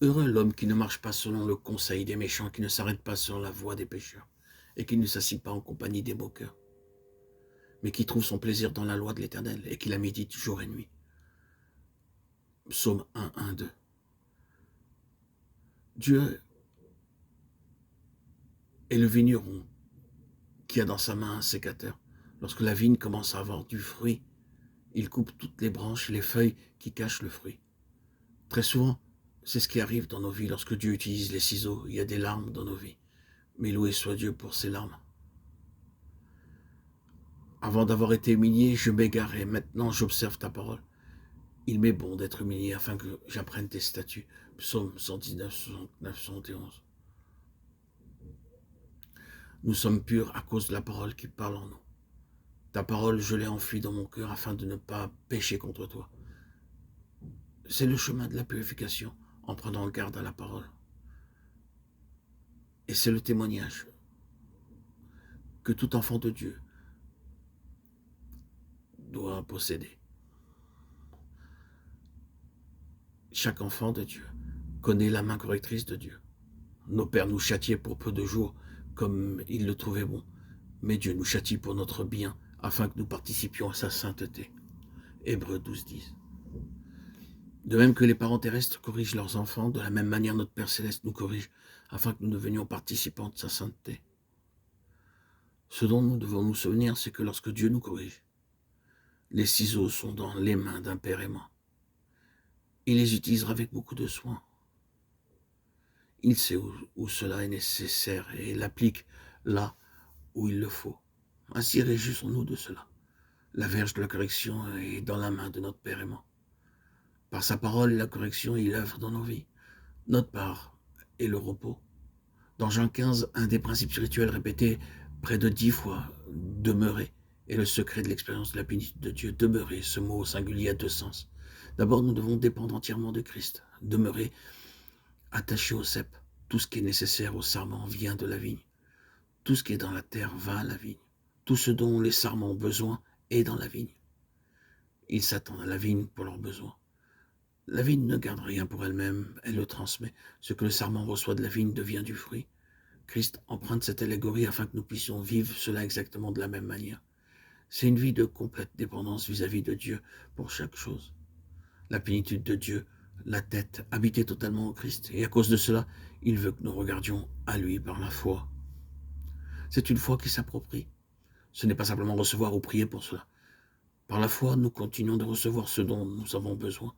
Heureux l'homme qui ne marche pas selon le conseil des méchants, qui ne s'arrête pas sur la voie des pécheurs, et qui ne s'assied pas en compagnie des moqueurs, mais qui trouve son plaisir dans la loi de l'Éternel, et qui la médite jour et nuit. Psaume 1, 1, 2. Dieu est le vigneron qui a dans sa main un sécateur. Lorsque la vigne commence à avoir du fruit, il coupe toutes les branches et les feuilles qui cachent le fruit. Très souvent, c'est ce qui arrive dans nos vies lorsque Dieu utilise les ciseaux. Il y a des larmes dans nos vies. Mais loué soit Dieu pour ces larmes. Avant d'avoir été humilié, je m'égarais. Maintenant, j'observe ta parole. Il m'est bon d'être humilié afin que j'apprenne tes statuts. Psaume 119, 69, 71. Nous sommes purs à cause de la parole qui parle en nous. Ta parole, je l'ai enfuie dans mon cœur afin de ne pas pécher contre toi. C'est le chemin de la purification en prenant garde à la parole. Et c'est le témoignage que tout enfant de Dieu doit posséder. Chaque enfant de Dieu connaît la main correctrice de Dieu. Nos pères nous châtiaient pour peu de jours comme ils le trouvaient bon. Mais Dieu nous châtie pour notre bien afin que nous participions à sa sainteté. Hébreux 12, 10. De même que les parents terrestres corrigent leurs enfants, de la même manière notre Père Céleste nous corrige afin que nous devenions participants de sa sainteté. Ce dont nous devons nous souvenir, c'est que lorsque Dieu nous corrige, les ciseaux sont dans les mains d'un Père aimant. Il les utilisera avec beaucoup de soin. Il sait où cela est nécessaire et l'applique là où il le faut. Ainsi réjouissons-nous de cela. La verge de la correction est dans la main de notre Père aimant. Par sa parole et la correction, il œuvre dans nos vies. Notre part est le repos. Dans Jean 15, un des principes spirituels répétés près de 10 fois, demeurer, est le secret de l'expérience de la plénitude de Dieu. Demeurer, ce mot au singulier a deux sens. D'abord, nous devons dépendre entièrement de Christ. Demeurer attaché au cep. Tout ce qui est nécessaire au sarment vient de la vigne. Tout ce qui est dans la terre va à la vigne. Tout ce dont les sarments ont besoin est dans la vigne. Ils s'attendent à la vigne pour leurs besoins. La vigne ne garde rien pour elle-même, elle le transmet. Ce que le sarment reçoit de la vigne devient du fruit. Christ emprunte cette allégorie afin que nous puissions vivre cela exactement de la même manière. C'est une vie de complète dépendance vis-à-vis de Dieu pour chaque chose. La plénitude de Dieu, la tête, habitée totalement en Christ. Et à cause de cela, il veut que nous regardions à lui par la foi. C'est une foi qui s'approprie. Ce n'est pas simplement recevoir ou prier pour cela. Par la foi, nous continuons de recevoir ce dont nous avons besoin.